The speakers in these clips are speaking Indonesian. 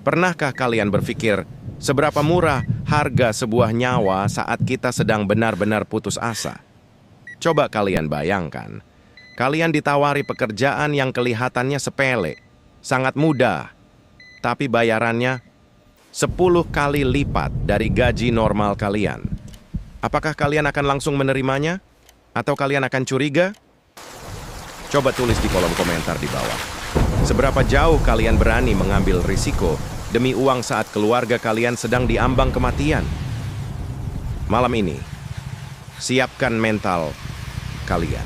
Pernahkah kalian berpikir seberapa murah harga sebuah nyawa saat kita sedang benar-benar putus asa? Coba kalian bayangkan, kalian ditawari pekerjaan yang kelihatannya sepele, sangat mudah, tapi bayarannya 10 kali lipat dari gaji normal kalian. Apakah kalian akan langsung menerimanya? Atau kalian akan curiga? Coba tulis di kolom komentar di bawah. Seberapa jauh kalian berani mengambil risiko demi uang saat keluarga kalian sedang diambang kematian? Malam ini, siapkan mental kalian.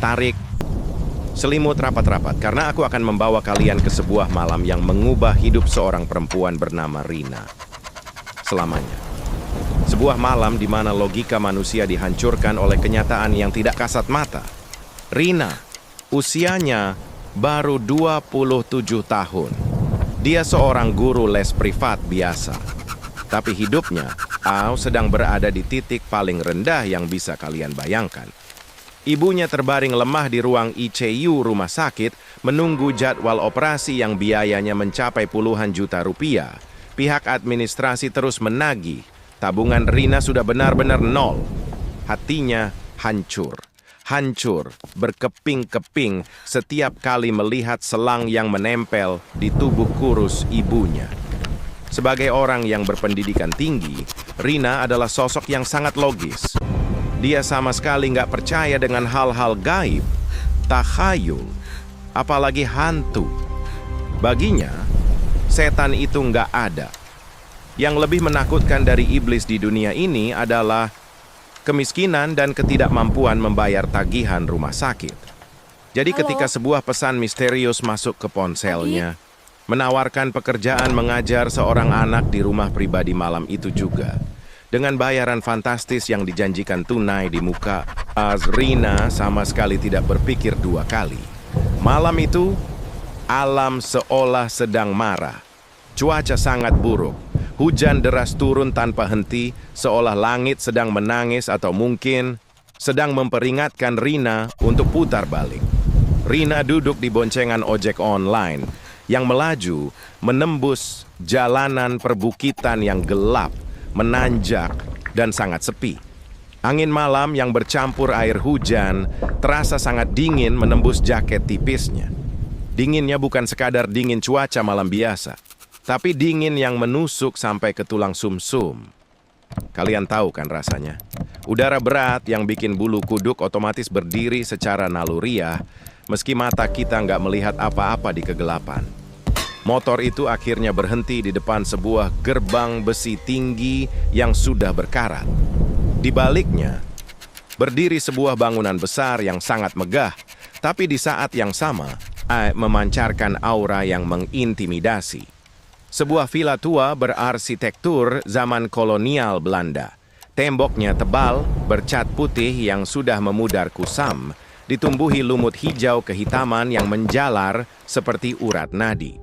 Tarik selimut rapat-rapat karena aku akan membawa kalian ke sebuah malam yang mengubah hidup seorang perempuan bernama Rina selamanya. Sebuah malam di mana logika manusia dihancurkan oleh kenyataan yang tidak kasat mata. Rina, usianya baru 27 tahun. Dia seorang guru les privat biasa. Tapi hidupnya, sedang berada di titik paling rendah yang bisa kalian bayangkan. Ibunya terbaring lemah di ruang ICU rumah sakit, menunggu jadwal operasi yang biayanya mencapai puluhan juta rupiah. Pihak administrasi terus menagih. Tabungan Rina sudah benar-benar nol. Hatinya hancur. Hancur, berkeping-keping setiap kali melihat selang yang menempel di tubuh kurus ibunya. Sebagai orang yang berpendidikan tinggi, Rina adalah sosok yang sangat logis. Dia sama sekali nggak percaya dengan hal-hal gaib, takhayul, apalagi hantu. Baginya, setan itu nggak ada. Yang lebih menakutkan dari iblis di dunia ini adalah kemiskinan dan ketidakmampuan membayar tagihan rumah sakit. Jadi ketika sebuah pesan misterius masuk ke ponselnya, menawarkan pekerjaan mengajar seorang anak di rumah pribadi malam itu juga. Dengan bayaran fantastis yang dijanjikan tunai di muka, Rina sama sekali tidak berpikir dua kali. Malam itu, alam seolah sedang marah. Cuaca sangat buruk. Hujan deras turun tanpa henti, seolah langit sedang menangis atau mungkin sedang memperingatkan Rina untuk putar balik. Rina duduk di boncengan ojek online yang melaju menembus jalanan perbukitan yang gelap, menanjak, dan sangat sepi. Angin malam yang bercampur air hujan terasa sangat dingin menembus jaket tipisnya. Dinginnya bukan sekadar dingin cuaca malam biasa, tapi dingin yang menusuk sampai ke tulang sumsum. Kalian tahu kan rasanya? Udara berat yang bikin bulu kuduk otomatis berdiri secara naluriah, meski mata kita nggak melihat apa-apa di kegelapan. Motor itu akhirnya berhenti di depan sebuah gerbang besi tinggi yang sudah berkarat. Di baliknya, berdiri sebuah bangunan besar yang sangat megah, tapi di saat yang sama, memancarkan aura yang mengintimidasi. Sebuah villa tua berarsitektur zaman kolonial Belanda. Temboknya tebal, bercat putih yang sudah memudar kusam, ditumbuhi lumut hijau kehitaman yang menjalar seperti urat nadi.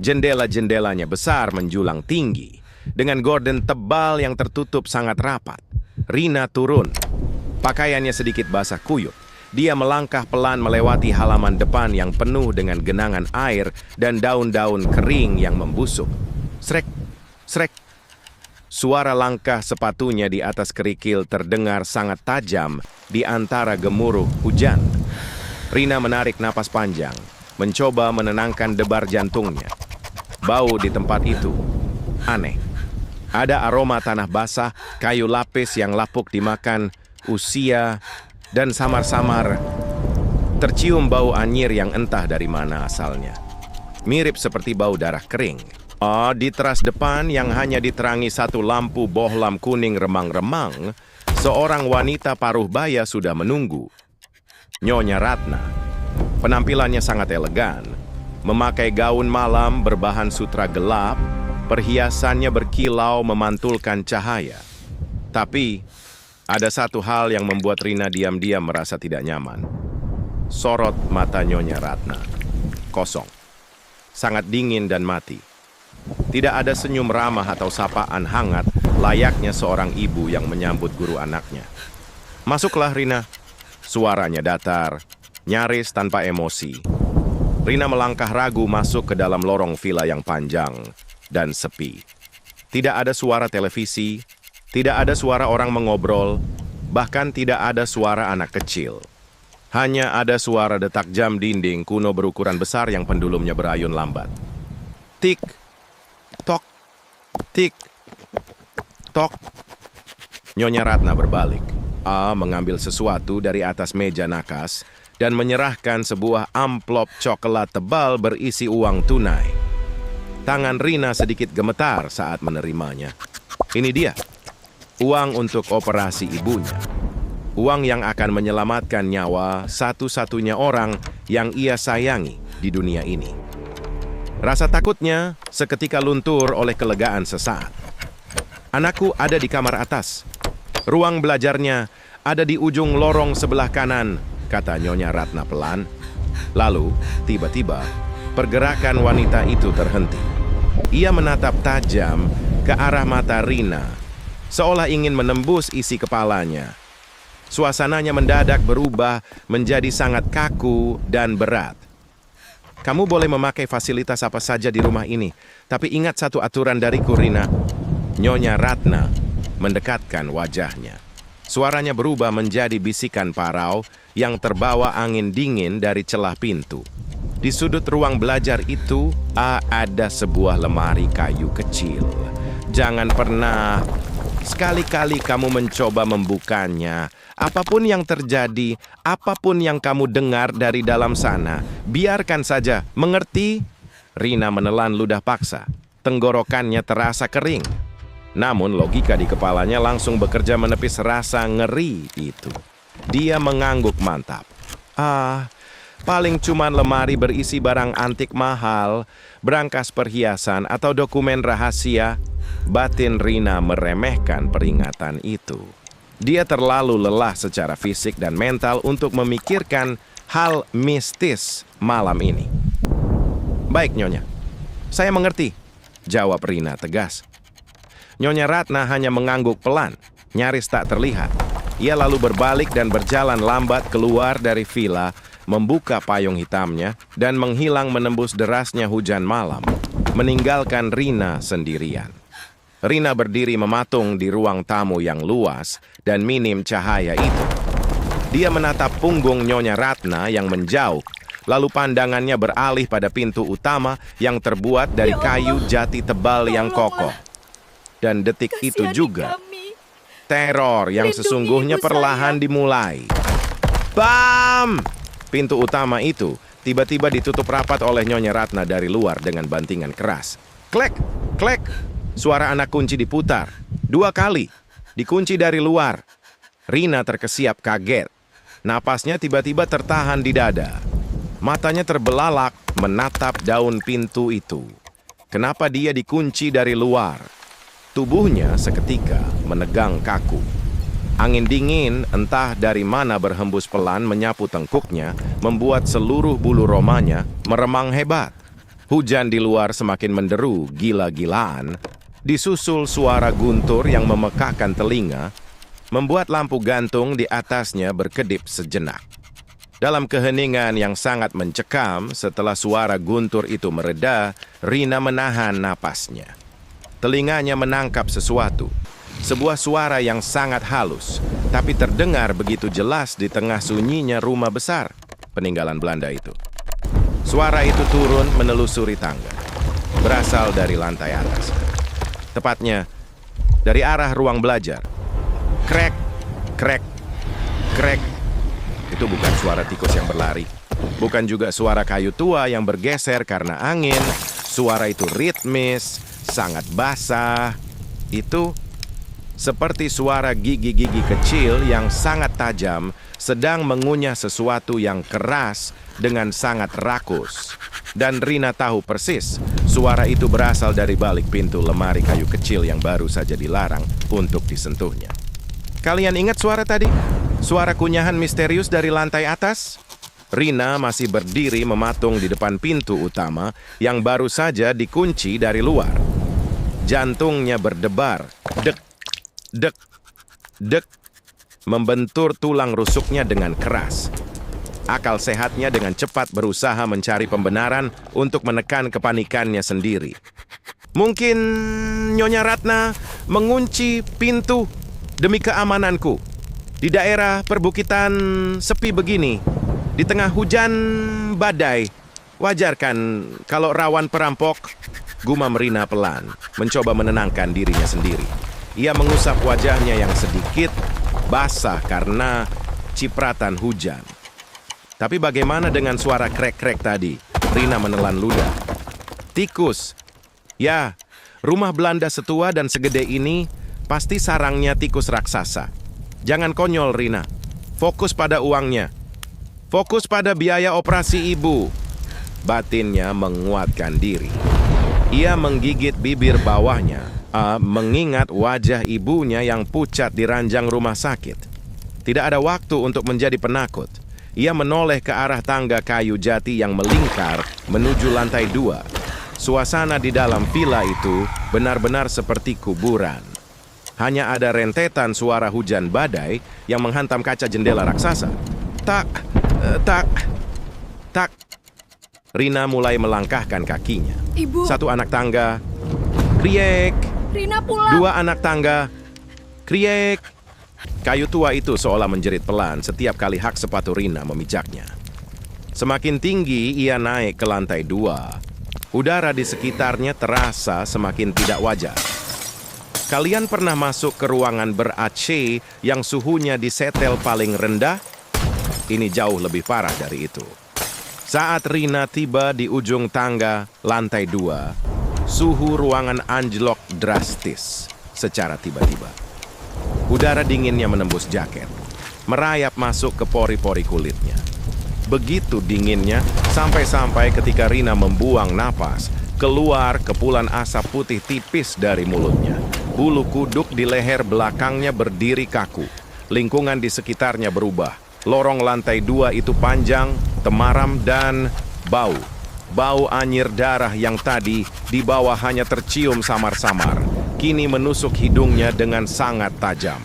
Jendela-jendelanya besar menjulang tinggi, dengan gorden tebal yang tertutup sangat rapat. Rina turun. Pakaiannya sedikit basah kuyup. Dia melangkah pelan melewati halaman depan yang penuh dengan genangan air dan daun-daun kering yang membusuk. Srek, srek. Suara langkah sepatunya di atas kerikil terdengar sangat tajam di antara gemuruh hujan. Rina menarik napas panjang, mencoba menenangkan debar jantungnya. Bau di tempat itu aneh. Ada aroma tanah basah, kayu lapis yang lapuk dimakan, usia, dan samar-samar tercium bau anyir yang entah dari mana asalnya. Mirip seperti bau darah kering. Di teras depan yang hanya diterangi satu lampu bohlam kuning remang-remang, seorang wanita paruh baya sudah menunggu. Nyonya Ratna. Penampilannya sangat elegan. Memakai gaun malam berbahan sutra gelap, perhiasannya berkilau memantulkan cahaya. Tapi ada satu hal yang membuat Rina diam-diam merasa tidak nyaman. Sorot mata Nyonya Ratna. Kosong. Sangat dingin dan mati. Tidak ada senyum ramah atau sapaan hangat layaknya seorang ibu yang menyambut guru anaknya. Masuklah Rina. Suaranya datar, nyaris tanpa emosi. Rina melangkah ragu masuk ke dalam lorong villa yang panjang dan sepi. Tidak ada suara televisi, tidak ada suara orang mengobrol, bahkan tidak ada suara anak kecil. Hanya ada suara detak jam dinding kuno berukuran besar yang pendulumnya berayun lambat. Tik, tok, tik, tok. Nyonya Ratna berbalik. Mengambil sesuatu dari atas meja nakas dan menyerahkan sebuah amplop coklat tebal berisi uang tunai. Tangan Rina sedikit gemetar saat menerimanya. Ini dia, uang untuk operasi ibunya. Uang yang akan menyelamatkan nyawa satu-satunya orang yang ia sayangi di dunia ini. Rasa takutnya seketika luntur oleh kelegaan sesaat. Anakku ada di kamar atas. Ruang belajarnya ada di ujung lorong sebelah kanan, kata Nyonya Ratna pelan. Lalu, tiba-tiba, pergerakan wanita itu terhenti. Ia menatap tajam ke arah mata Rina, seolah ingin menembus isi kepalanya. Suasananya mendadak berubah menjadi sangat kaku dan berat. Kamu boleh memakai fasilitas apa saja di rumah ini, tapi ingat satu aturan dariku, Rina. Nyonya Ratna mendekatkan wajahnya. Suaranya berubah menjadi bisikan parau yang terbawa angin dingin dari celah pintu. Di sudut ruang belajar itu ada sebuah lemari kayu kecil. Jangan pernah sekali-kali kamu mencoba membukanya. Apapun yang terjadi, apapun yang kamu dengar dari dalam sana, biarkan saja, mengerti? Rina menelan ludah paksa. Tenggorokannya terasa kering. Namun logika di kepalanya langsung bekerja menepis rasa ngeri itu. Dia mengangguk mantap. Paling cuman lemari berisi barang antik mahal, berangkas perhiasan atau dokumen rahasia. Batin Rina meremehkan peringatan itu. Dia terlalu lelah secara fisik dan mental untuk memikirkan hal mistis malam ini. Baik, Nyonya. Saya mengerti, jawab Rina tegas. Nyonya Ratna hanya mengangguk pelan, nyaris tak terlihat. Ia lalu berbalik dan berjalan lambat keluar dari villa, membuka payung hitamnya, dan menghilang menembus derasnya hujan malam, meninggalkan Rina sendirian. Rina berdiri mematung di ruang tamu yang luas dan minim cahaya itu. Dia menatap punggung Nyonya Ratna yang menjauh, lalu pandangannya beralih pada pintu utama yang terbuat dari kayu jati tebal yang kokoh. Dan detik itu juga, teror yang sesungguhnya perlahan dimulai. Bam! Pintu utama itu tiba-tiba ditutup rapat oleh Nyonya Ratna dari luar dengan bantingan keras. Klek! Klek! Suara anak kunci diputar. 2 kali. Dikunci dari luar. Rina terkesiap kaget. Napasnya tiba-tiba tertahan di dada. Matanya terbelalak menatap daun pintu itu. Kenapa dia dikunci dari luar? Tubuhnya seketika menegang kaku. Angin dingin entah dari mana berhembus pelan menyapu tengkuknya, membuat seluruh bulu romanya meremang hebat. Hujan di luar semakin menderu gila-gilaan, disusul suara guntur yang memekakkan telinga, membuat lampu gantung di atasnya berkedip sejenak. Dalam keheningan yang sangat mencekam, setelah suara guntur itu mereda, Rina menahan napasnya. Telinganya menangkap sesuatu. Sebuah suara yang sangat halus, tapi terdengar begitu jelas di tengah sunyinya rumah besar peninggalan Belanda itu. Suara itu turun menelusuri tangga, berasal dari lantai atas. Tepatnya, dari arah ruang belajar. Krek, krek, krek. Itu bukan suara tikus yang berlari. Bukan juga suara kayu tua yang bergeser karena angin. Suara itu ritmis, sangat basah. Itu seperti suara gigi-gigi kecil yang sangat tajam sedang mengunyah sesuatu yang keras dengan sangat rakus. Dan Rina tahu persis, suara itu berasal dari balik pintu lemari kayu kecil yang baru saja dilarang untuk disentuhnya. Kalian ingat suara tadi? Suara kunyahan misterius dari lantai atas? Rina masih berdiri mematung di depan pintu utama yang baru saja dikunci dari luar. Jantungnya berdebar, dek, dek, dek, membentur tulang rusuknya dengan keras. Akal sehatnya dengan cepat berusaha mencari pembenaran untuk menekan kepanikannya sendiri. Mungkin Nyonya Ratna mengunci pintu demi keamananku. Di daerah perbukitan sepi begini, di tengah hujan badai, wajar kan kalau rawan perampok? Gumam Rina pelan, mencoba menenangkan dirinya sendiri. Ia mengusap wajahnya yang sedikit basah karena cipratan hujan. Tapi bagaimana dengan suara krek-krek tadi? Rina menelan ludah. Tikus. Ya, rumah Belanda setua dan segede ini pasti sarangnya tikus raksasa. Jangan konyol, Rina. Fokus pada uangnya. Fokus pada biaya operasi ibu. Batinnya menguatkan diri. Ia menggigit bibir bawahnya, mengingat wajah ibunya yang pucat di ranjang rumah sakit. Tidak ada waktu untuk menjadi penakut. Ia menoleh ke arah tangga kayu jati yang melingkar menuju lantai 2. Suasana di dalam villa itu benar-benar seperti kuburan. Hanya ada rentetan suara hujan badai yang menghantam kaca jendela raksasa. Tak. Rina mulai melangkahkan kakinya. Ibu. 1 anak tangga. Kriek. Rina pulang. 2 anak tangga. Kriek. Kayu tua itu seolah menjerit pelan setiap kali hak sepatu Rina memijaknya. Semakin tinggi ia naik ke lantai 2. Udara di sekitarnya terasa semakin tidak wajar. Kalian pernah masuk ke ruangan ber-AC yang suhunya disetel paling rendah? Ini jauh lebih parah dari itu. Saat Rina tiba di ujung tangga lantai 2, suhu ruangan anjlok drastis secara tiba-tiba. Udara dinginnya menembus jaket, merayap masuk ke pori-pori kulitnya. Begitu dinginnya, sampai-sampai ketika Rina membuang napas, keluar kepulan asap putih tipis dari mulutnya. Bulu kuduk di leher belakangnya berdiri kaku. Lingkungan di sekitarnya berubah. Lorong lantai 2 itu panjang, temaram, dan bau. Bau anyir darah yang tadi di bawah hanya tercium samar-samar, kini menusuk hidungnya dengan sangat tajam.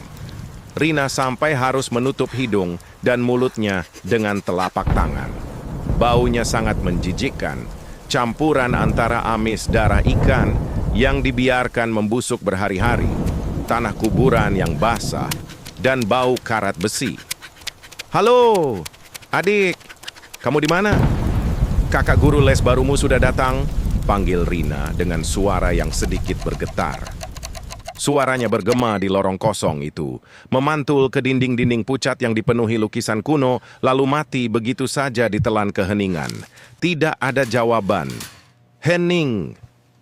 Rina sampai harus menutup hidung dan mulutnya dengan telapak tangan. Baunya sangat menjijikkan, campuran antara amis darah ikan yang dibiarkan membusuk berhari-hari, tanah kuburan yang basah, dan bau karat besi. Halo, adik, kamu di mana? Kakak guru les barumu sudah datang, panggil Rina dengan suara yang sedikit bergetar. Suaranya bergema di lorong kosong itu, memantul ke dinding-dinding pucat yang dipenuhi lukisan kuno, lalu mati begitu saja ditelan keheningan. Tidak ada jawaban. Hening.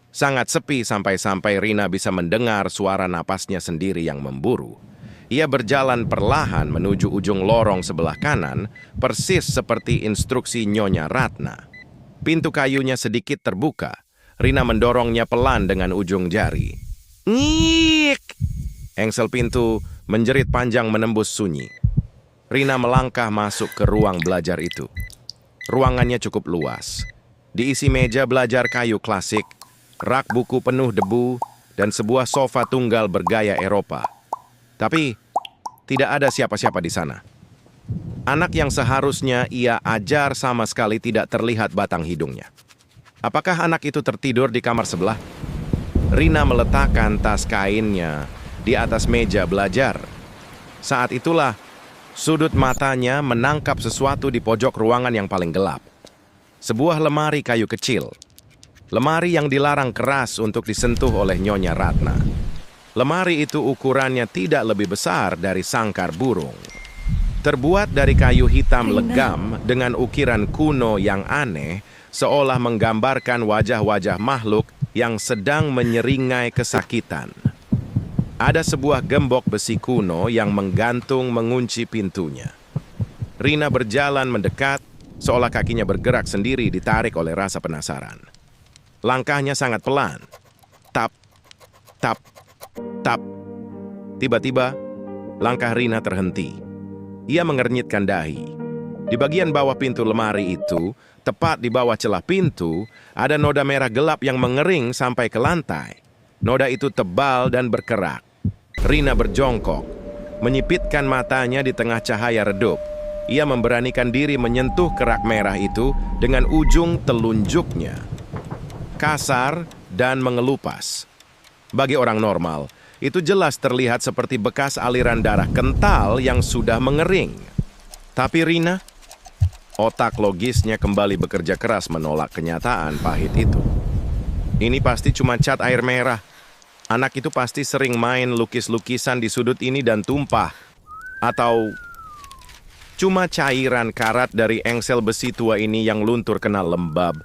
Sangat sepi sampai-sampai Rina bisa mendengar suara napasnya sendiri yang memburu. Ia berjalan perlahan menuju ujung lorong sebelah kanan, persis seperti instruksi Nyonya Ratna. Pintu kayunya sedikit terbuka. Rina mendorongnya pelan dengan ujung jari. Ngik! Engsel pintu menjerit panjang menembus sunyi. Rina melangkah masuk ke ruang belajar itu. Ruangannya cukup luas. Diisi meja belajar kayu klasik, rak buku penuh debu, dan sebuah sofa tunggal bergaya Eropa. Tapi tidak ada siapa-siapa di sana. Anak yang seharusnya ia ajar sama sekali tidak terlihat batang hidungnya. Apakah anak itu tertidur di kamar sebelah? Rina meletakkan tas kainnya di atas meja belajar. Saat itulah sudut matanya menangkap sesuatu di pojok ruangan yang paling gelap. Sebuah lemari kayu kecil. Lemari yang dilarang keras untuk disentuh oleh Nyonya Ratna. Lemari itu ukurannya tidak lebih besar dari sangkar burung. Terbuat dari kayu hitam legam dengan ukiran kuno yang aneh, seolah menggambarkan wajah-wajah makhluk yang sedang menyeringai kesakitan. Ada sebuah gembok besi kuno yang menggantung mengunci pintunya. Rina berjalan mendekat, seolah kakinya bergerak sendiri ditarik oleh rasa penasaran. Langkahnya sangat pelan. Tap, tap, tap. Tiba-tiba, langkah Rina terhenti. Ia mengernyitkan dahi. Di bagian bawah pintu lemari itu, tepat di bawah celah pintu, ada noda merah gelap yang mengering sampai ke lantai. Noda itu tebal dan berkerak. Rina berjongkok, menyipitkan matanya di tengah cahaya redup. Ia memberanikan diri menyentuh kerak merah itu dengan ujung telunjuknya. Kasar dan mengelupas. Bagi orang normal, itu jelas terlihat seperti bekas aliran darah kental yang sudah mengering. Tapi Rina, otak logisnya kembali bekerja keras menolak kenyataan pahit itu. Ini pasti cuma cat air merah. Anak itu pasti sering main lukis-lukisan di sudut ini dan tumpah. Atau cuma cairan karat dari engsel besi tua ini yang luntur kena lembab.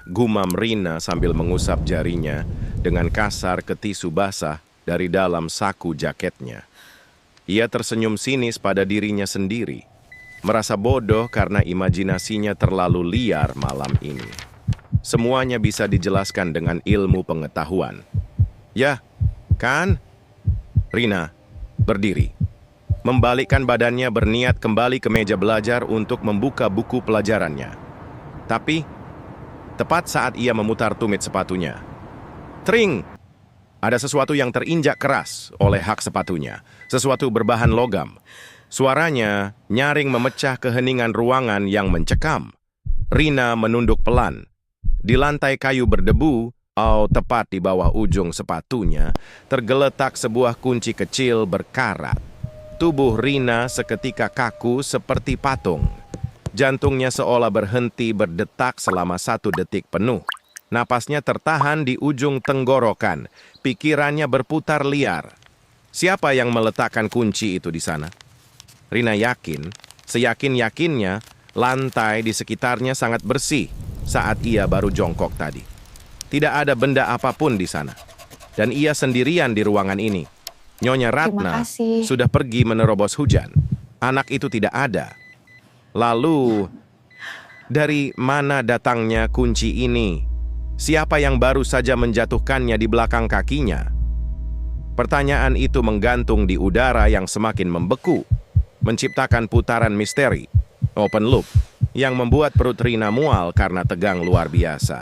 Gumam Rina sambil mengusap jarinya dengan kasar ke tisu basah dari dalam saku jaketnya. Ia tersenyum sinis pada dirinya sendiri, merasa bodoh karena imajinasinya terlalu liar malam ini. Semuanya bisa dijelaskan dengan ilmu pengetahuan. Ya, kan? Rina berdiri, membalikkan badannya berniat kembali ke meja belajar untuk membuka buku pelajarannya. Tapi tepat saat ia memutar tumit sepatunya, tring! Ada sesuatu yang terinjak keras oleh hak sepatunya, sesuatu berbahan logam. Suaranya nyaring memecah keheningan ruangan yang mencekam. Rina menunduk pelan. Di lantai kayu berdebu, tepat di bawah ujung sepatunya, tergeletak sebuah kunci kecil berkarat. Tubuh Rina seketika kaku seperti patung. Jantungnya seolah berhenti berdetak selama 1 detik penuh. Napasnya tertahan di ujung tenggorokan. Pikirannya berputar liar. Siapa yang meletakkan kunci itu di sana? Rina yakin, seyakin-yakinnya, lantai di sekitarnya sangat bersih saat ia baru jongkok tadi. Tidak ada benda apapun di sana. Dan ia sendirian di ruangan ini. Nyonya Ratna sudah pergi menerobos hujan. Anak itu tidak ada. Lalu, dari mana datangnya kunci ini? Siapa yang baru saja menjatuhkannya di belakang kakinya? Pertanyaan itu menggantung di udara yang semakin membeku, menciptakan putaran misteri, open loop, yang membuat perut Rina mual karena tegang luar biasa.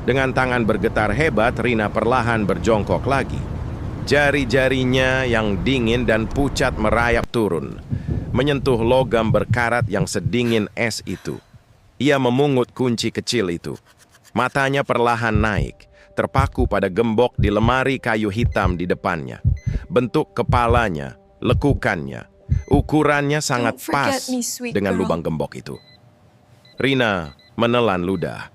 Dengan tangan bergetar hebat, Rina perlahan berjongkok lagi. Jari-jarinya yang dingin dan pucat merayap turun, menyentuh logam berkarat yang sedingin es itu. Ia memungut kunci kecil itu. Matanya perlahan naik, terpaku pada gembok di lemari kayu hitam di depannya. Bentuk kepalanya, lekukannya, ukurannya sangat pas dengan lubang gembok itu. Rina menelan ludah.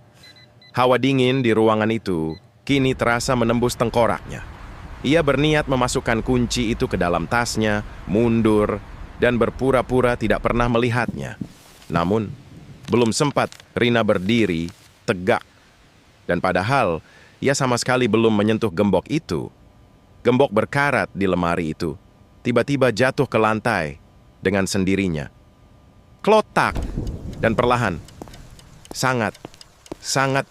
Hawa dingin di ruangan itu kini terasa menembus tengkoraknya. Ia berniat memasukkan kunci itu ke dalam tasnya, mundur, dan berpura-pura tidak pernah melihatnya. Namun, belum sempat Rina berdiri, tegak. Dan padahal, ia sama sekali belum menyentuh gembok itu. Gembok berkarat di lemari itu tiba-tiba jatuh ke lantai dengan sendirinya. Klotak! Dan perlahan, sangat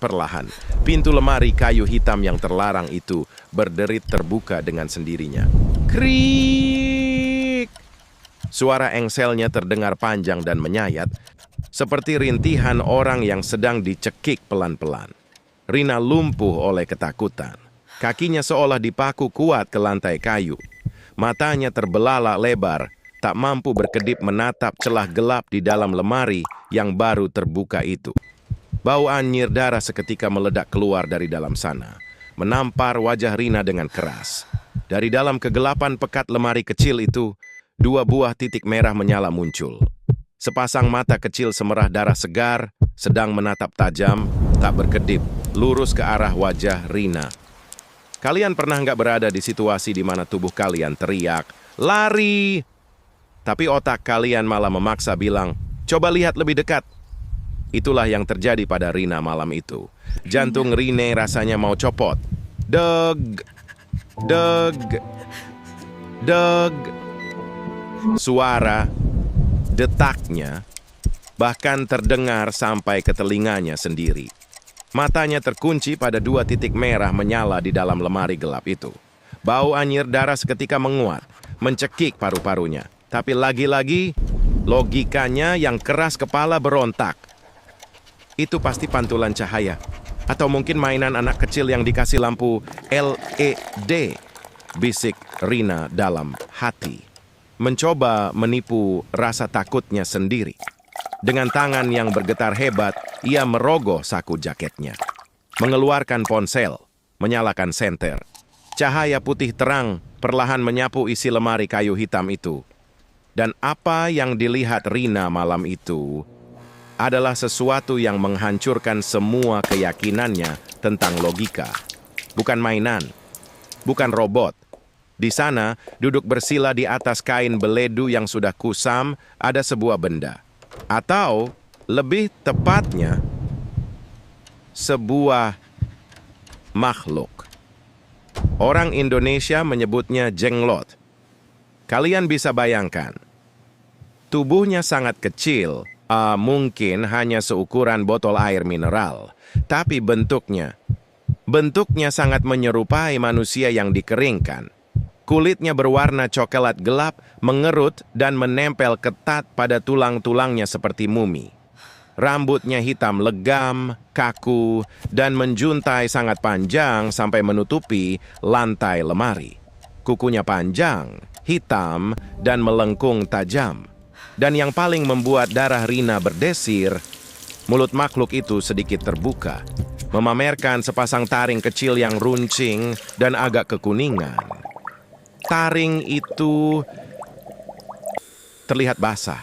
perlahan, pintu lemari kayu hitam yang terlarang itu berderit terbuka dengan sendirinya. Kriik! Suara engselnya terdengar panjang dan menyayat, seperti rintihan orang yang sedang dicekik pelan-pelan. Rina lumpuh oleh ketakutan. Kakinya seolah dipaku kuat ke lantai kayu. Matanya terbelalak lebar, tak mampu berkedip menatap celah gelap di dalam lemari yang baru terbuka itu. Bau anyir darah seketika meledak keluar dari dalam sana, menampar wajah Rina dengan keras. Dari dalam kegelapan pekat lemari kecil itu, 2 buah titik merah menyala muncul. Sepasang mata kecil semerah darah segar, sedang menatap tajam, tak berkedip, lurus ke arah wajah Rina. Kalian pernah nggak berada di situasi di mana tubuh kalian teriak, "Lari!" Tapi otak kalian malah memaksa bilang, "Coba lihat lebih dekat." Itulah yang terjadi pada Rina malam itu. Jantung Rina rasanya mau copot. Deg, deg, deg. Suara, detaknya, bahkan terdengar sampai ke telinganya sendiri. Matanya terkunci pada 2 titik merah menyala di dalam lemari gelap itu. Bau anyir darah seketika menguat, mencekik paru-parunya. Tapi lagi-lagi, logikanya yang keras kepala berontak. Itu pasti pantulan cahaya. Atau mungkin mainan anak kecil yang dikasih lampu LED, bisik Rina dalam hati. mencoba menipu rasa takutnya sendiri. Dengan tangan yang bergetar hebat, ia merogoh saku jaketnya. Mengeluarkan ponsel, menyalakan senter. Cahaya putih terang perlahan menyapu isi lemari kayu hitam itu. Dan apa yang dilihat Rina malam itu adalah sesuatu yang menghancurkan semua keyakinannya tentang logika. Bukan mainan, bukan robot. Di sana, duduk bersila di atas kain beledu yang sudah kusam, ada sebuah benda. Atau, lebih tepatnya, sebuah makhluk. Orang Indonesia menyebutnya jenglot. Kalian bisa bayangkan, tubuhnya sangat kecil, mungkin hanya seukuran botol air mineral, tapi bentuknya sangat menyerupai manusia yang dikeringkan. Kulitnya berwarna coklat gelap, mengerut dan menempel ketat pada tulang-tulangnya seperti mumi. Rambutnya hitam legam, kaku, dan menjuntai sangat panjang sampai menutupi lantai lemari. Kukunya panjang, hitam, dan melengkung tajam. Dan yang paling membuat darah Rina berdesir, mulut makhluk itu sedikit terbuka, memamerkan sepasang taring kecil yang runcing dan agak kekuningan. Taring itu terlihat basah.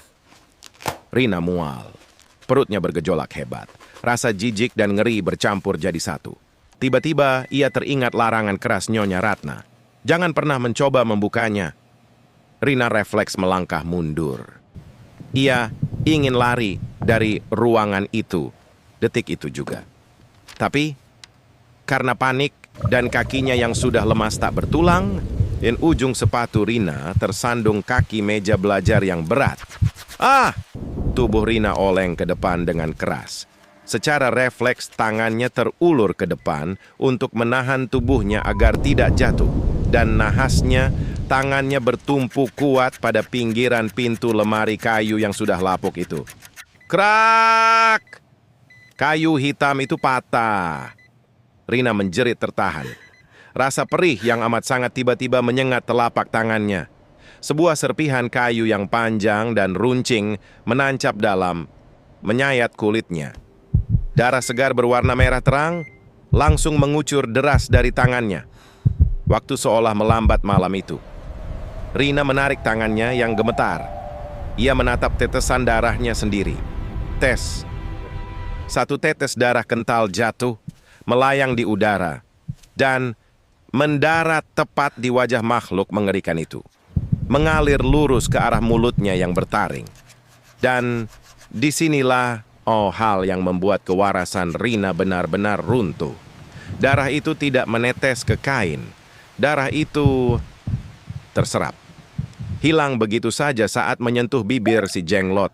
Rina mual. Perutnya bergejolak hebat. Rasa jijik dan ngeri bercampur jadi satu. Tiba-tiba ia teringat larangan keras Nyonya Ratna. Jangan pernah mencoba membukanya. Rina refleks melangkah mundur. Ia ingin lari dari ruangan itu. Detik itu juga. Tapi, karena panik dan kakinya yang sudah lemas tak bertulang, dan ujung sepatu Rina tersandung kaki meja belajar yang berat. Tubuh Rina oleng ke depan dengan keras. Secara refleks tangannya terulur ke depan untuk menahan tubuhnya agar tidak jatuh. Dan nahasnya, tangannya bertumpu kuat pada pinggiran pintu lemari kayu yang sudah lapuk itu. Krak! Kayu hitam itu patah. Rina menjerit tertahan. Rasa perih yang amat sangat tiba-tiba menyengat telapak tangannya. Sebuah serpihan kayu yang panjang dan runcing menancap dalam, menyayat kulitnya. Darah segar berwarna merah terang langsung mengucur deras dari tangannya. Waktu seolah melambat malam itu. Rina menarik tangannya yang gemetar. Ia menatap tetesan darahnya sendiri. Tes. Satu tetes darah kental jatuh, melayang di udara, dan mendarat tepat di wajah makhluk mengerikan itu. Mengalir lurus ke arah mulutnya yang bertaring. Dan disinilah hal yang membuat kewarasan Rina benar-benar runtuh. Darah itu tidak menetes ke kain. Darah itu terserap. Hilang begitu saja saat menyentuh bibir si jenglot.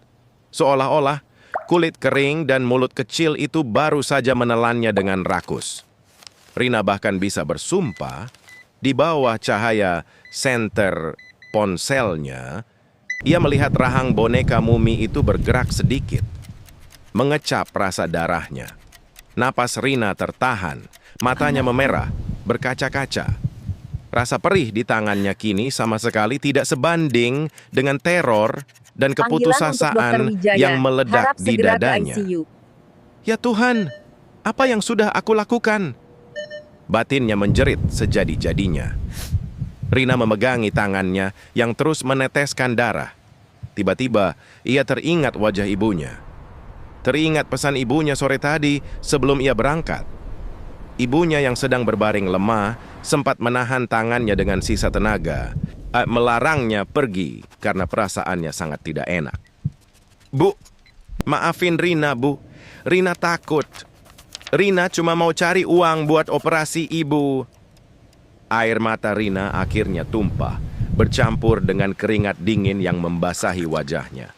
Seolah-olah kulit kering dan mulut kecil itu baru saja menelannya dengan rakus. Rina bahkan bisa bersumpah di bawah cahaya senter ponselnya, ia melihat rahang boneka mumi itu bergerak sedikit, mengecap rasa darahnya. Napas Rina tertahan, matanya memerah, berkaca-kaca. Rasa perih di tangannya kini sama sekali tidak sebanding dengan teror dan keputusasaan yang meledak di dadanya. Ya Tuhan, apa yang sudah aku lakukan? Batinnya menjerit sejadi-jadinya. Rina memegangi tangannya yang terus meneteskan darah. Tiba-tiba, ia teringat wajah ibunya. Teringat pesan ibunya sore tadi sebelum ia berangkat. Ibunya yang sedang berbaring lemah sempat menahan tangannya dengan sisa tenaga, melarangnya pergi karena perasaannya sangat tidak enak. Bu, maafin Rina, Bu. Rina takut. Rina cuma mau cari uang buat operasi ibu. Air mata Rina akhirnya tumpah, bercampur dengan keringat dingin yang membasahi wajahnya.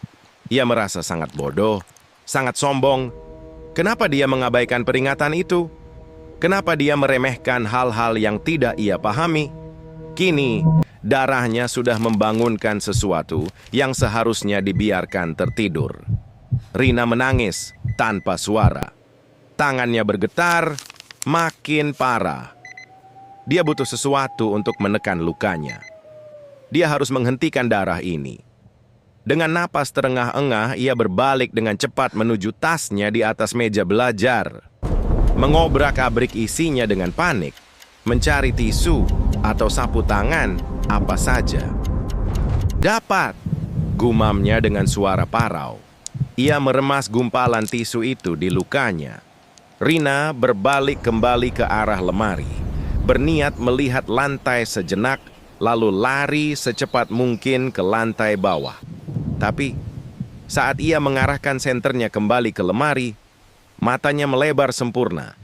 Ia merasa sangat bodoh, sangat sombong. Kenapa dia mengabaikan peringatan itu? Kenapa dia meremehkan hal-hal yang tidak ia pahami? Kini, darahnya sudah membangunkan sesuatu yang seharusnya dibiarkan tertidur. Rina menangis tanpa suara. Tangannya bergetar, makin parah. Dia butuh sesuatu untuk menekan lukanya. Dia harus menghentikan darah ini. Dengan napas terengah-engah, ia berbalik dengan cepat menuju tasnya di atas meja belajar. Mengobrak-abrik isinya dengan panik, mencari tisu atau sapu tangan, apa saja. Dapat, gumamnya dengan suara parau. Ia meremas gumpalan tisu itu di lukanya. Rina berbalik kembali ke arah lemari, berniat melihat lantai sejenak, lalu lari secepat mungkin ke lantai bawah. Tapi, saat ia mengarahkan senternya kembali ke lemari, matanya melebar sempurna.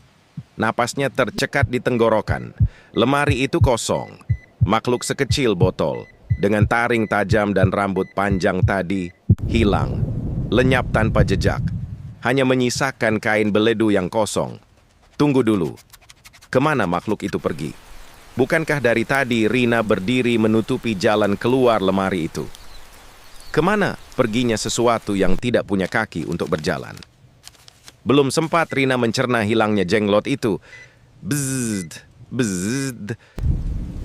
Napasnya tercekat di tenggorokan. Lemari itu kosong. Makhluk sekecil botol, dengan taring tajam dan rambut panjang tadi, hilang. Lenyap tanpa jejak. Hanya menyisakan kain beledu yang kosong. Tunggu dulu. Kemana makhluk itu pergi? Bukankah dari tadi Rina berdiri menutupi jalan keluar lemari itu? Kemana perginya sesuatu yang tidak punya kaki untuk berjalan? Belum sempat Rina mencerna hilangnya jenglot itu. Bzzd, bzzd.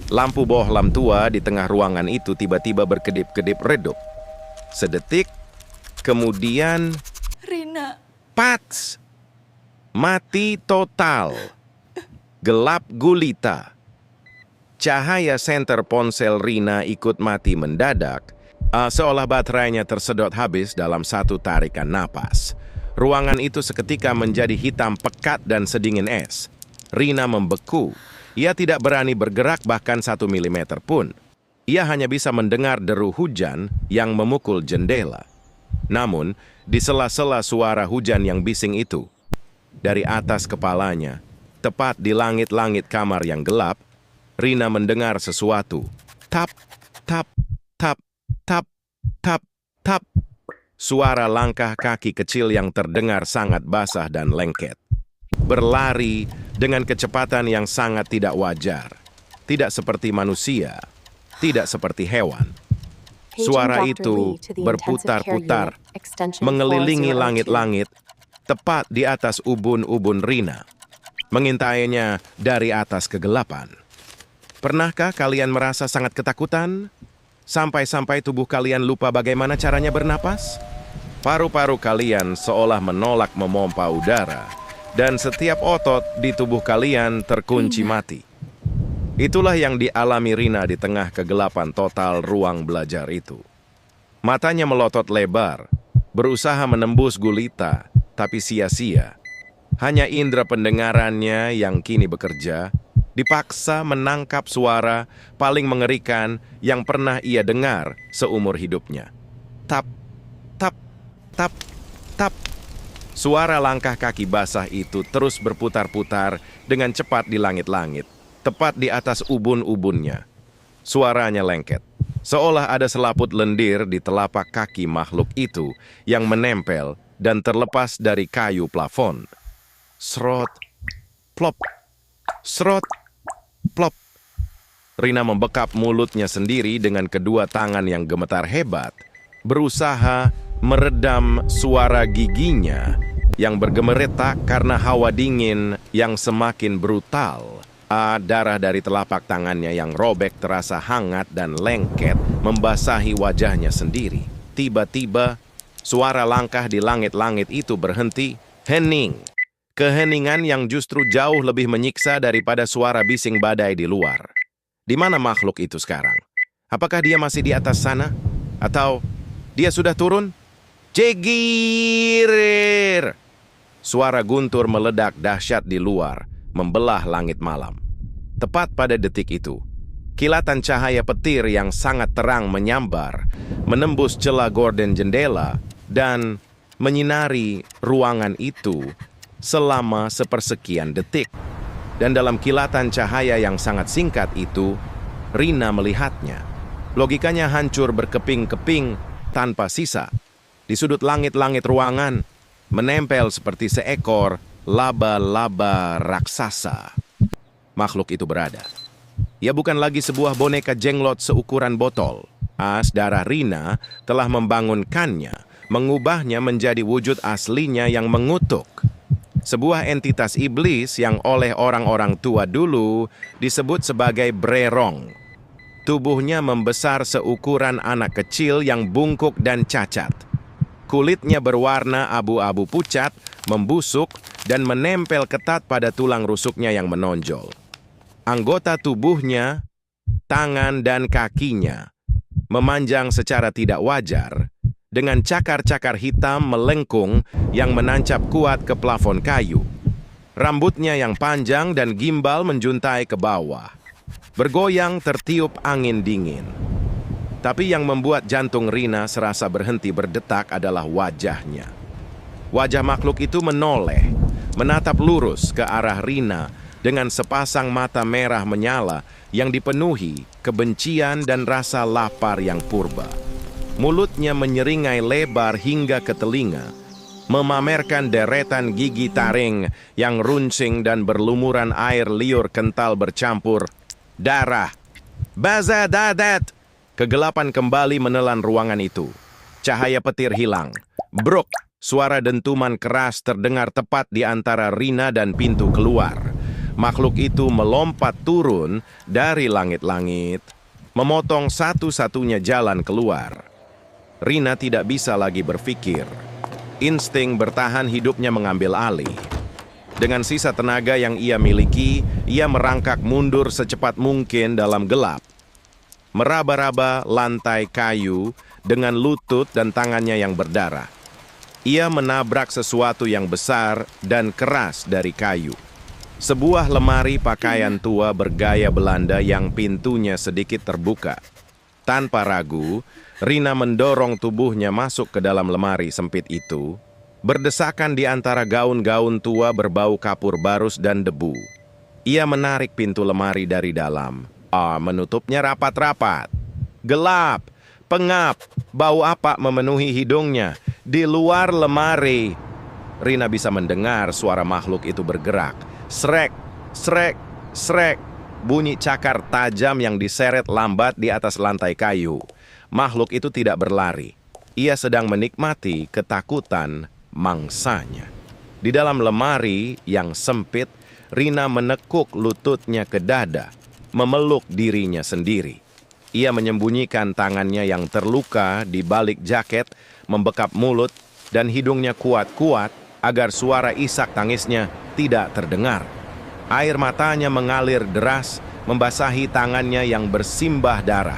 Lampu bohlam tua di tengah ruangan itu tiba-tiba berkedip-kedip redup. Sedetik, kemudian... Rina. Pats! Mati total. Gelap gulita. Cahaya senter ponsel Rina ikut mati mendadak, seolah baterainya tersedot habis dalam satu tarikan napas. Ruangan itu seketika menjadi hitam pekat dan sedingin es. Rina membeku. Ia tidak berani bergerak bahkan 1 milimeter pun. Ia hanya bisa mendengar deru hujan yang memukul jendela. Namun, di sela-sela suara hujan yang bising itu, dari atas kepalanya, tepat di langit-langit kamar yang gelap, Rina mendengar sesuatu. Tap, tap, tap, tap, tap, tap. Suara langkah kaki kecil yang terdengar sangat basah dan lengket. Berlari dengan kecepatan yang sangat tidak wajar. Tidak seperti manusia, tidak seperti hewan. Suara itu berputar-putar, mengelilingi langit-langit, tepat di atas ubun-ubun Rina, mengintainya dari atas kegelapan. Pernahkah kalian merasa sangat ketakutan? Sampai-sampai tubuh kalian lupa bagaimana caranya bernapas? Paru-paru kalian seolah menolak memompa udara, dan setiap otot di tubuh kalian terkunci mati. Itulah yang dialami Rina di tengah kegelapan total ruang belajar itu. Matanya melotot lebar, berusaha menembus gulita, tapi sia-sia. Hanya indera pendengarannya yang kini bekerja, dipaksa menangkap suara paling mengerikan yang pernah ia dengar seumur hidupnya. Tap, tap, tap, tap. Suara langkah kaki basah itu terus berputar-putar dengan cepat di langit-langit, tepat di atas ubun-ubunnya. Suaranya lengket, seolah ada selaput lendir di telapak kaki makhluk itu yang menempel dan terlepas dari kayu plafon. Srot, plop, srot, plop. Rina membekap mulutnya sendiri dengan kedua tangan yang gemetar hebat, berusaha meredam suara giginya yang bergemeretak karena hawa dingin yang semakin brutal. Darah dari telapak tangannya yang robek terasa hangat dan lengket membasahi wajahnya sendiri. Tiba-tiba, suara langkah di langit-langit itu berhenti, hening. Keheningan yang justru jauh lebih menyiksa daripada suara bising badai di luar. Di mana makhluk itu sekarang? Apakah dia masih di atas sana? Atau dia sudah turun? Jegirir! Suara guntur meledak dahsyat di luar, membelah langit malam. Tepat pada detik itu, kilatan cahaya petir yang sangat terang menyambar, menembus celah gorden jendela, dan menyinari ruangan itu selama sepersekian detik. Dan dalam kilatan cahaya yang sangat singkat itu, Rina melihatnya. Logikanya hancur berkeping-keping tanpa sisa. Di sudut langit-langit ruangan, menempel seperti seekor laba-laba raksasa. Makhluk itu berada. Ia bukan lagi sebuah boneka jenglot seukuran botol. Darah Rina telah membangunkannya, mengubahnya menjadi wujud aslinya yang mengutuk. Sebuah entitas iblis yang oleh orang-orang tua dulu disebut sebagai Brerong. Tubuhnya membesar seukuran anak kecil yang bungkuk dan cacat. Kulitnya berwarna abu-abu pucat, membusuk, dan menempel ketat pada tulang rusuknya yang menonjol. Anggota tubuhnya, tangan dan kakinya, memanjang secara tidak wajar, dengan cakar-cakar hitam melengkung yang menancap kuat ke plafon kayu. Rambutnya yang panjang dan gimbal menjuntai ke bawah. Bergoyang tertiup angin dingin. Tapi yang membuat jantung Rina serasa berhenti berdetak adalah wajahnya. Wajah makhluk itu menoleh, menatap lurus ke arah Rina dengan sepasang mata merah menyala yang dipenuhi kebencian dan rasa lapar yang purba. Mulutnya menyeringai lebar hingga ke telinga, memamerkan deretan gigi taring yang runcing dan berlumuran air liur kental bercampur darah. Bazadadat! Kegelapan kembali menelan ruangan itu. Cahaya petir hilang. Bruk! Suara dentuman keras terdengar tepat di antara Rina dan pintu keluar. Makhluk itu melompat turun dari langit-langit, memotong satu-satunya jalan keluar. Rina tidak bisa lagi berpikir. Insting bertahan hidupnya mengambil alih. Dengan sisa tenaga yang ia miliki, ia merangkak mundur secepat mungkin dalam gelap. Meraba-raba lantai kayu dengan lutut dan tangannya yang berdarah. Ia menabrak sesuatu yang besar dan keras dari kayu. Sebuah lemari pakaian tua bergaya Belanda yang pintunya sedikit terbuka. Tanpa ragu, Rina mendorong tubuhnya masuk ke dalam lemari sempit itu, berdesakan di antara gaun-gaun tua berbau kapur barus dan debu. Ia menarik pintu lemari dari dalam. Menutupnya rapat-rapat. Gelap, pengap, bau apak memenuhi hidungnya. Di luar lemari, Rina bisa mendengar suara makhluk itu bergerak. Srek, srek, srek. Bunyi cakar tajam yang diseret lambat di atas lantai kayu. Makhluk itu tidak berlari. Ia sedang menikmati ketakutan mangsanya. Di dalam lemari yang sempit, Rina menekuk lututnya ke dada, memeluk dirinya sendiri. Ia menyembunyikan tangannya yang terluka di balik jaket, membekap mulut, dan hidungnya kuat-kuat agar suara isak tangisnya tidak terdengar. Air matanya mengalir deras, membasahi tangannya yang bersimbah darah.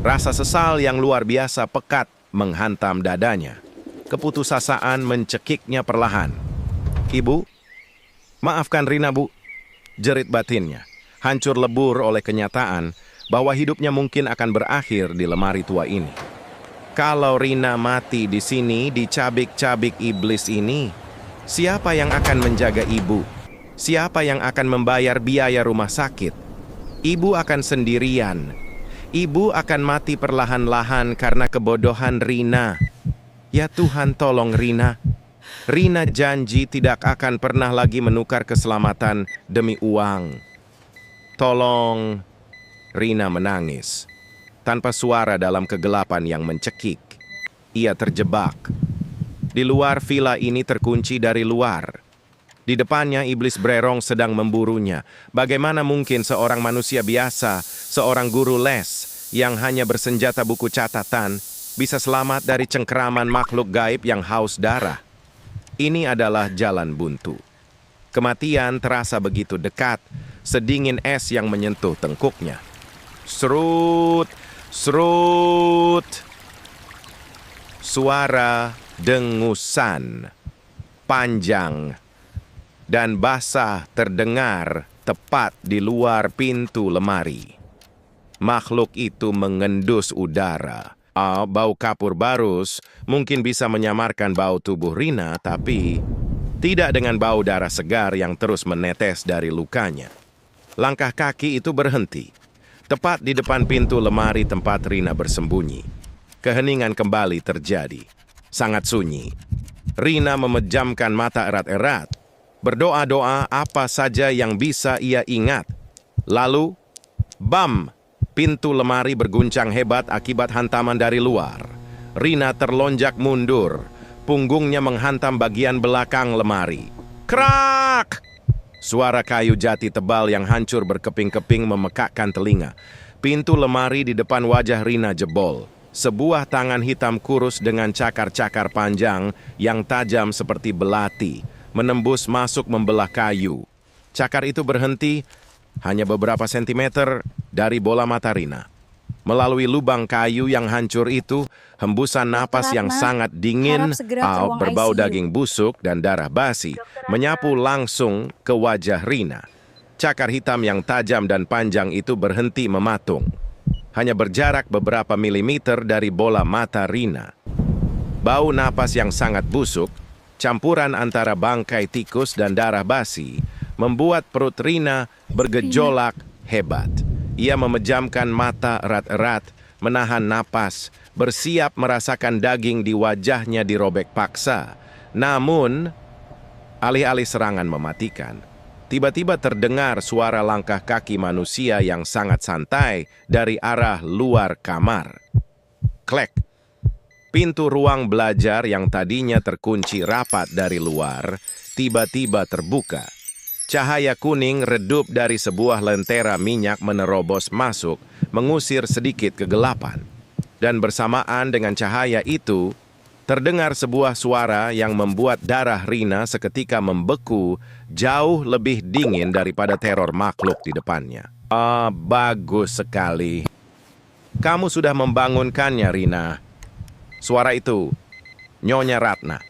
Rasa sesal yang luar biasa pekat menghantam dadanya. Keputusasaan mencekiknya perlahan. "Ibu, maafkan Rina, Bu," jerit batinnya, hancur lebur oleh kenyataan bahwa hidupnya mungkin akan berakhir di lemari tua ini. Kalau Rina mati di sini, di cabik-cabik iblis ini, siapa yang akan menjaga ibu? Siapa yang akan membayar biaya rumah sakit? Ibu akan sendirian. Ibu akan mati perlahan-lahan karena kebodohan Rina. Ya Tuhan, tolong Rina. Rina janji tidak akan pernah lagi menukar keselamatan demi uang. Tolong. Rina menangis. Tanpa suara dalam kegelapan yang mencekik. Ia terjebak. Di luar villa ini terkunci dari luar. Di depannya iblis bererong sedang memburunya. Bagaimana mungkin seorang manusia biasa, seorang guru les yang hanya bersenjata buku catatan, bisa selamat dari cengkeraman makhluk gaib yang haus darah? Ini adalah jalan buntu. Kematian terasa begitu dekat, sedingin es yang menyentuh tengkuknya. Serut, serut. Suara dengusan panjang dan basah terdengar tepat di luar pintu lemari. Makhluk itu mengendus udara. Bau kapur barus mungkin bisa menyamarkan bau tubuh Rina, tapi tidak dengan bau darah segar yang terus menetes dari lukanya. Langkah kaki itu berhenti, tepat di depan pintu lemari tempat Rina bersembunyi. Keheningan kembali terjadi. Sangat sunyi. Rina memejamkan mata erat-erat, berdoa-doa apa saja yang bisa ia ingat. Lalu, bam! Pintu lemari berguncang hebat akibat hantaman dari luar. Rina terlonjak mundur, punggungnya menghantam bagian belakang lemari. Krak! Suara kayu jati tebal yang hancur berkeping-keping memekakkan telinga. pintu lemari di depan wajah Rina jebol. Sebuah tangan hitam kurus dengan cakar-cakar panjang yang tajam seperti belati menembus masuk membelah kayu. Cakar itu berhenti hanya beberapa sentimeter dari bola mata Rina. Melalui lubang kayu yang hancur itu, hembusan napas yang sangat dingin, berbau daging busuk dan darah basi, menyapu langsung ke wajah Rina. Cakar hitam yang tajam dan panjang itu berhenti mematung. Hanya berjarak beberapa milimeter dari bola mata Rina. Bau napas yang sangat busuk, campuran antara bangkai tikus dan darah basi, membuat perut Rina bergejolak hebat. Ia memejamkan mata erat-erat, menahan napas, bersiap merasakan daging di wajahnya dirobek paksa. Namun, alih-alih serangan mematikan, tiba-tiba terdengar suara langkah kaki manusia yang sangat santai dari arah luar kamar. Klek! Pintu ruang belajar yang tadinya terkunci rapat dari luar, tiba-tiba terbuka. Cahaya kuning redup dari sebuah lentera minyak menerobos masuk, mengusir sedikit kegelapan. Dan bersamaan dengan cahaya itu, terdengar sebuah suara yang membuat darah Rina seketika membeku jauh lebih dingin daripada teror makhluk di depannya. Bagus sekali. Kamu sudah membangunkannya, Rina. Suara itu, Nyonya Ratna.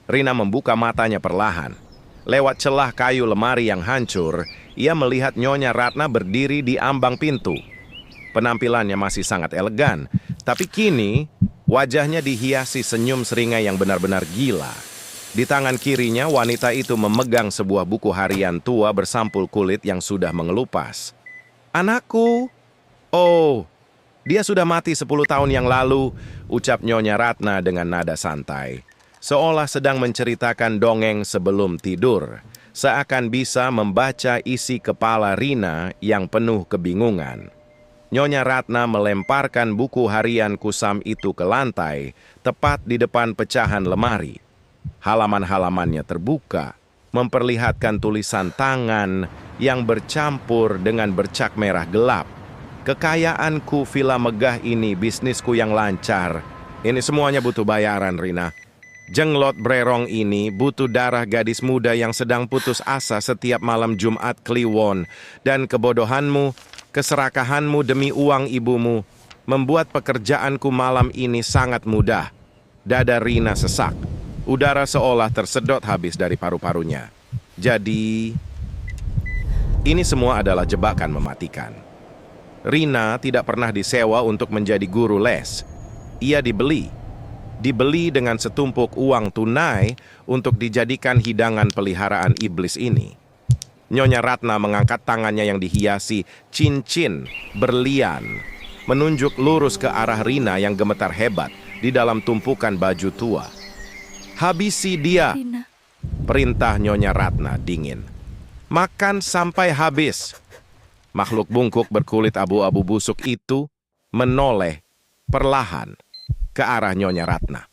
Rina membuka matanya perlahan. Lewat celah kayu lemari yang hancur, ia melihat Nyonya Ratna berdiri di ambang pintu. Penampilannya masih sangat elegan, tapi kini wajahnya dihiasi senyum seringai yang benar-benar gila. Di tangan kirinya, wanita itu memegang sebuah buku harian tua bersampul kulit yang sudah mengelupas. Anakku, oh, dia sudah mati 10 tahun yang lalu, ucap Nyonya Ratna dengan nada santai. Seolah sedang menceritakan dongeng sebelum tidur, seakan bisa membaca isi kepala Rina yang penuh kebingungan. Nyonya Ratna melemparkan buku harian kusam itu ke lantai, tepat di depan pecahan lemari. Halaman-halamannya terbuka, memperlihatkan tulisan tangan yang bercampur dengan bercak merah gelap. Kekayaanku, villa megah ini, bisnisku yang lancar. Ini semuanya butuh bayaran, Rina. Jenglot Brerong ini butuh darah gadis muda yang sedang putus asa setiap malam Jumat Kliwon. Dan kebodohanmu, keserakahanmu demi uang ibumu, membuat pekerjaanku malam ini sangat mudah. Dada Rina sesak. Udara seolah tersedot habis dari paru-parunya. Jadi, ini semua adalah jebakan mematikan. Rina tidak pernah disewa untuk menjadi guru les. Ia dibeli dengan setumpuk uang tunai untuk dijadikan hidangan peliharaan iblis ini. Nyonya Ratna mengangkat tangannya yang dihiasi cincin berlian, menunjuk lurus ke arah Rina yang gemetar hebat di dalam tumpukan baju tua. Habisi dia, Rina. Perintah Nyonya Ratna dingin. Makan sampai habis. Makhluk bungkuk berkulit abu-abu busuk itu menoleh perlahan ke arah Nyonya Ratna.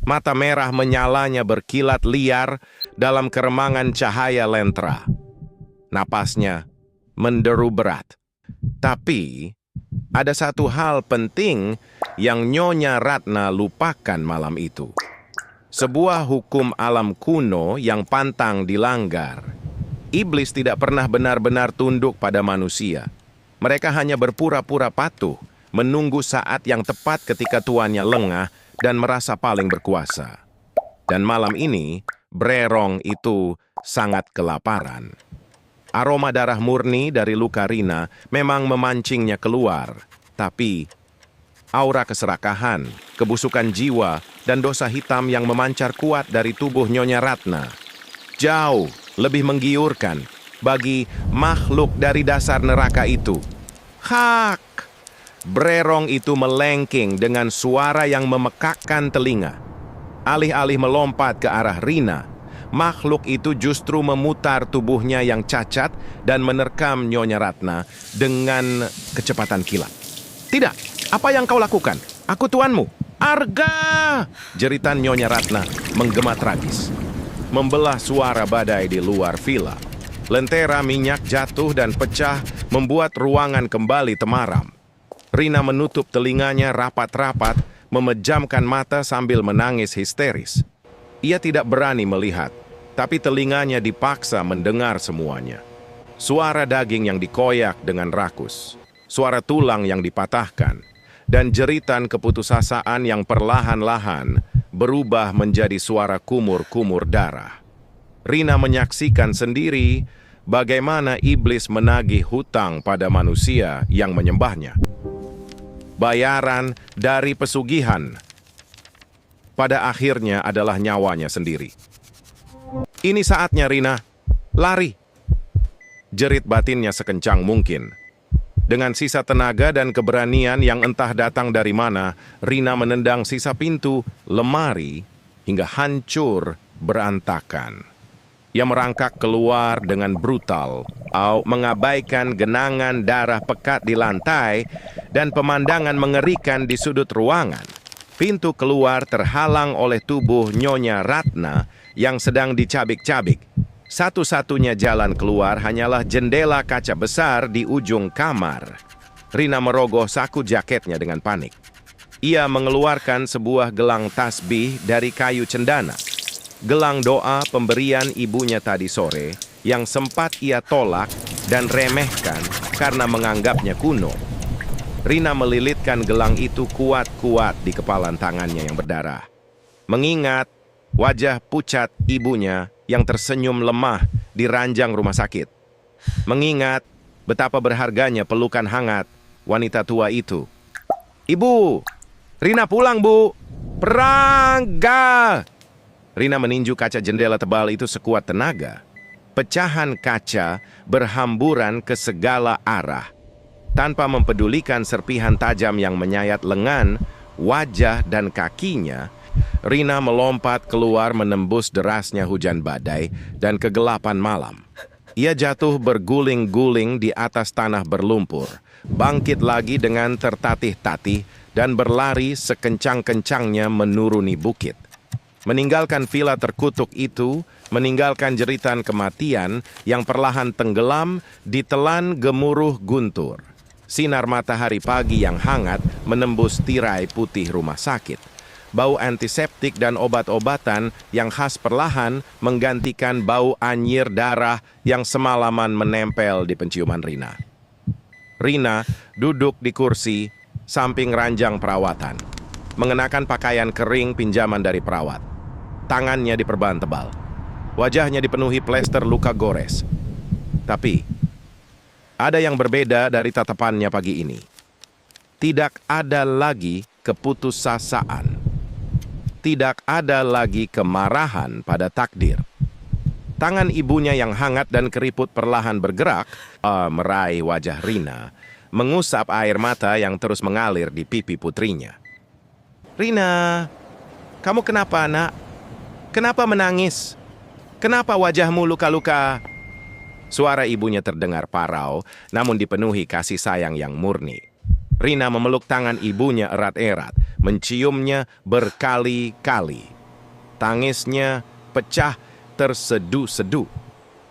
Mata merah menyalanya berkilat liar dalam keremangan cahaya lentera. Napasnya menderu berat. Tapi ada satu hal penting yang Nyonya Ratna lupakan malam itu. Sebuah hukum alam kuno yang pantang dilanggar. Iblis tidak pernah benar-benar tunduk pada manusia. Mereka hanya berpura-pura patuh, menunggu saat yang tepat ketika tuannya lengah dan merasa paling berkuasa. Dan malam ini, Brerong itu sangat kelaparan. Aroma darah murni dari luka Rina memang memancingnya keluar, tapi aura keserakahan, kebusukan jiwa, dan dosa hitam yang memancar kuat dari tubuh Nyonya Ratna jauh lebih menggiurkan bagi makhluk dari dasar neraka itu. Hak! Brerong itu melengking dengan suara yang memekakkan telinga. Alih-alih melompat ke arah Rina, makhluk itu justru memutar tubuhnya yang cacat dan menerkam Nyonya Ratna dengan kecepatan kilat. Tidak, apa yang kau lakukan? Aku tuanmu. Arga! Jeritan Nyonya Ratna menggema tragis, membelah suara badai di luar villa. Lentera minyak jatuh dan pecah membuat ruangan kembali temaram. Rina menutup telinganya rapat-rapat, memejamkan mata sambil menangis histeris. Ia tidak berani melihat, tapi telinganya dipaksa mendengar semuanya. Suara daging yang dikoyak dengan rakus, suara tulang yang dipatahkan, dan jeritan keputusasaan yang perlahan-lahan berubah menjadi suara kumur-kumur darah. Rina menyaksikan sendiri bagaimana iblis menagih hutang pada manusia yang menyembahnya. Bayaran dari pesugihan pada akhirnya adalah nyawanya sendiri. Ini saatnya Rina, lari! Jerit batinnya sekencang mungkin. Dengan sisa tenaga dan keberanian yang entah datang dari mana, Rina menendang sisa pintu, lemari, hingga hancur berantakan. Ia merangkak keluar dengan brutal, mengabaikan genangan darah pekat di lantai dan pemandangan mengerikan di sudut ruangan. Pintu keluar terhalang oleh tubuh Nyonya Ratna yang sedang dicabik-cabik. Satu-satunya jalan keluar hanyalah jendela kaca besar di ujung kamar. Rina merogoh saku jaketnya dengan panik. Ia mengeluarkan sebuah gelang tasbih dari kayu cendana. Gelang doa pemberian ibunya tadi sore yang sempat ia tolak dan remehkan karena menganggapnya kuno. Rina melilitkan gelang itu kuat-kuat di kepalan tangannya yang berdarah. Mengingat wajah pucat ibunya yang tersenyum lemah di ranjang rumah sakit. Mengingat betapa berharganya pelukan hangat wanita tua itu. "Ibu, Rina pulang, Bu! Perangga!" Rina meninju kaca jendela tebal itu sekuat tenaga. Pecahan kaca berhamburan ke segala arah. Tanpa mempedulikan serpihan tajam yang menyayat lengan, wajah, dan kakinya, Rina melompat keluar menembus derasnya hujan badai dan kegelapan malam. Ia jatuh berguling-guling di atas tanah berlumpur, bangkit lagi dengan tertatih-tatih dan berlari sekencang-kencangnya menuruni bukit. Meninggalkan villa terkutuk itu, meninggalkan jeritan kematian yang perlahan tenggelam ditelan gemuruh guntur. Sinar matahari pagi yang hangat menembus tirai putih rumah sakit. Bau antiseptik dan obat-obatan yang khas perlahan menggantikan bau anyir darah yang semalaman menempel di penciuman Rina. Rina duduk di kursi samping ranjang perawatan, mengenakan pakaian kering pinjaman dari perawat. Tangannya diperban tebal. Wajahnya dipenuhi plester luka gores. Tapi, ada yang berbeda dari tatapannya pagi ini. Tidak ada lagi keputusasaan. Tidak ada lagi kemarahan pada takdir. Tangan ibunya yang hangat dan keriput perlahan bergerak, meraih wajah Rina, mengusap air mata yang terus mengalir di pipi putrinya. "Rina, kamu kenapa, Nak? Kenapa menangis? Kenapa wajahmu luka-luka?" Suara ibunya terdengar parau, namun dipenuhi kasih sayang yang murni. Rina memeluk tangan ibunya erat-erat, menciumnya berkali-kali. Tangisnya pecah tersedu-sedu.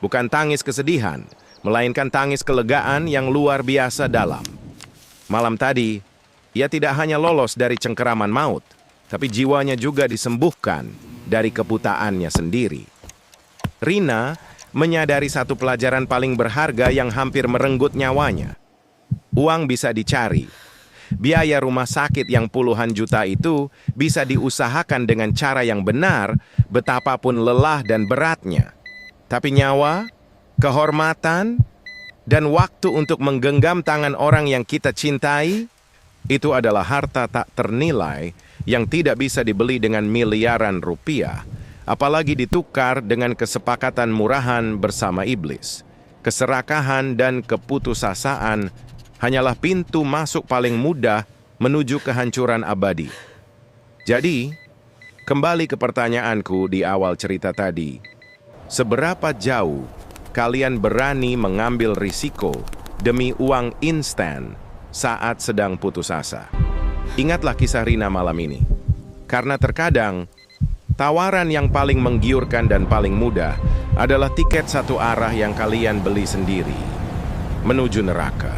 Bukan tangis kesedihan, melainkan tangis kelegaan yang luar biasa dalam. Malam tadi, ia tidak hanya lolos dari cengkeraman maut, tapi jiwanya juga disembuhkan dari kebutaannya sendiri. Rina menyadari satu pelajaran paling berharga yang hampir merenggut nyawanya. Uang bisa dicari. Biaya rumah sakit yang puluhan juta itu bisa diusahakan dengan cara yang benar, betapapun lelah dan beratnya. Tapi nyawa, kehormatan, dan waktu untuk menggenggam tangan orang yang kita cintai, itu adalah harta tak ternilai yang tidak bisa dibeli dengan miliaran rupiah, apalagi ditukar dengan kesepakatan murahan bersama iblis. Keserakahan dan keputusasaan hanyalah pintu masuk paling mudah menuju kehancuran abadi. Jadi, kembali ke pertanyaanku di awal cerita tadi. Seberapa jauh kalian berani mengambil risiko demi uang instan saat sedang putus asa? Ingatlah kisah Rina malam ini. Karena terkadang, tawaran yang paling menggiurkan dan paling mudah adalah tiket satu arah yang kalian beli sendiri. menuju neraka.